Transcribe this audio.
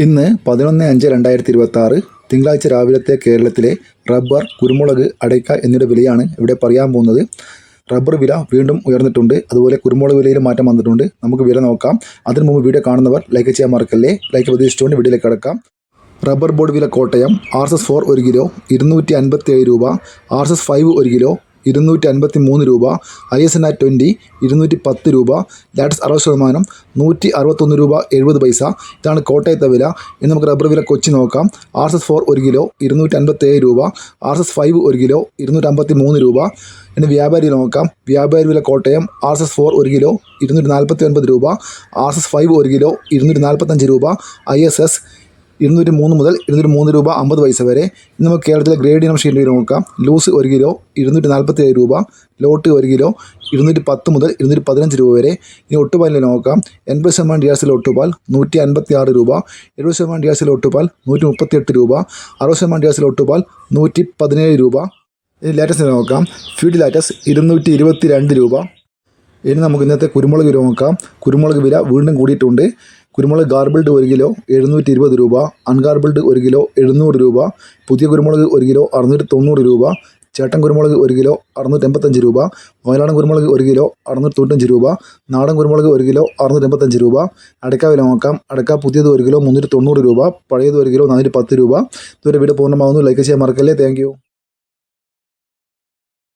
ഇന്ന് 11/5/2026 തിങ്കളാഴ്ച രാവിലത്തെ കേരളത്തിലെ റബ്ബർ, കുരുമുളക്, അടയ്ക്ക എന്നിവയുടെ വിലയാണ് ഇവിടെ പറയാൻ പോകുന്നത്. റബ്ബർ വില വീണ്ടും ഉയർന്നിട്ടുണ്ട്. അതുപോലെ കുരുമുളക് വിലയിൽ മാറ്റം വന്നിട്ടുണ്ട്. നമുക്ക് വില നോക്കാം. അതിനു മുമ്പ് വീഡിയോ കാണുന്നവർ ലൈക്ക് ചെയ്യാൻ മറക്കല്ലേ. ലൈക്ക് പ്രതീക്ഷിച്ചുകൊണ്ട് വീഡിയോയിലേക്ക് കടക്കാം. റബ്ബർ ബോർഡ് വില കോട്ടയം RSS 4 1 കിലോ 257 രൂപ, RSS 5 1 കിലോ 253 രൂപ, ISNA 20 210 രൂപ, ലാറ്റസ് 60% 161 രൂപ 70 പൈസ. ഇതാണ് കോട്ടയത്തെ വില. ഇനി നമുക്ക് റബ്ബർ വില കൊച്ചി നോക്കാം. RSS 4 1 കിലോ 257 രൂപ, RSS 5 1 കിലോ 253 രൂപ. ഇനി വ്യാപാരി നോക്കാം. വ്യാപാരി വില കോട്ടയം RSS 4 1 കിലോ 249 രൂപ, RSS 5 1 കിലോ 245 രൂപ, ISS 203 മുതൽ 203 രൂപ 50 പൈസ വരെ. ഇന്ന് നമുക്ക് കേരളത്തിലെ ഗ്രേഡ് ഇനം ഷീറ്റ് നോക്കാം. ലൂസ് 1 കിലോ 247 രൂപ, ലോട്ട് 1 കിലോ 210 മുതൽ 215 രൂപ വരെ. ഇനി ഒട്ടുപാലിൽ നോക്കാം. 80% DRCയിലെ ഒട്ടുപാൽ 156 രൂപ, 70% DRCയിലെ ഒട്ടുപാൽ 138 രൂപ, 60% DRCയിലെ ഒട്ടുപാൽ 117 രൂപ. ഇനി ലാറ്റസ് നോക്കാം. ഫീഡ് ലാറ്റസ് 222 രൂപ. ഇനി നമുക്ക് ഇന്നത്തെ കുരുമുളക് വില നോക്കാം. കുരുമുളക് വില വീണ്ടും കൂടിയിട്ടുണ്ട്. കുരുമുളക് ഗാർബിൾഡ് 1 കിലോ 720 രൂപ, അൺഗാർബിൾഡ് 1 കിലോ 700 രൂപ, പുതിയ കുരുമുളക് 1 കിലോ 690 രൂപ, ചേട്ടൻ കുരുമുളക് 1 കിലോ 685 രൂപ, വയനാടൻ കുരുമുളക് 1 കിലോ 695 രൂപ, നാടൻ കുരുമുളക് 1 കിലോ 685 രൂപ. അടയ്ക്ക വില നോക്കാം. അടയ്ക്ക പുതിയത് 1 കിലോ 390 രൂപ, പഴയത് 1 കിലോ 410 രൂപ. ഇതുവരെ വീഡിയോ പൂർണ്ണമാകുന്നു. ലൈക്ക് ചെയ്യാൻ മറക്കല്ലേ. Thank you.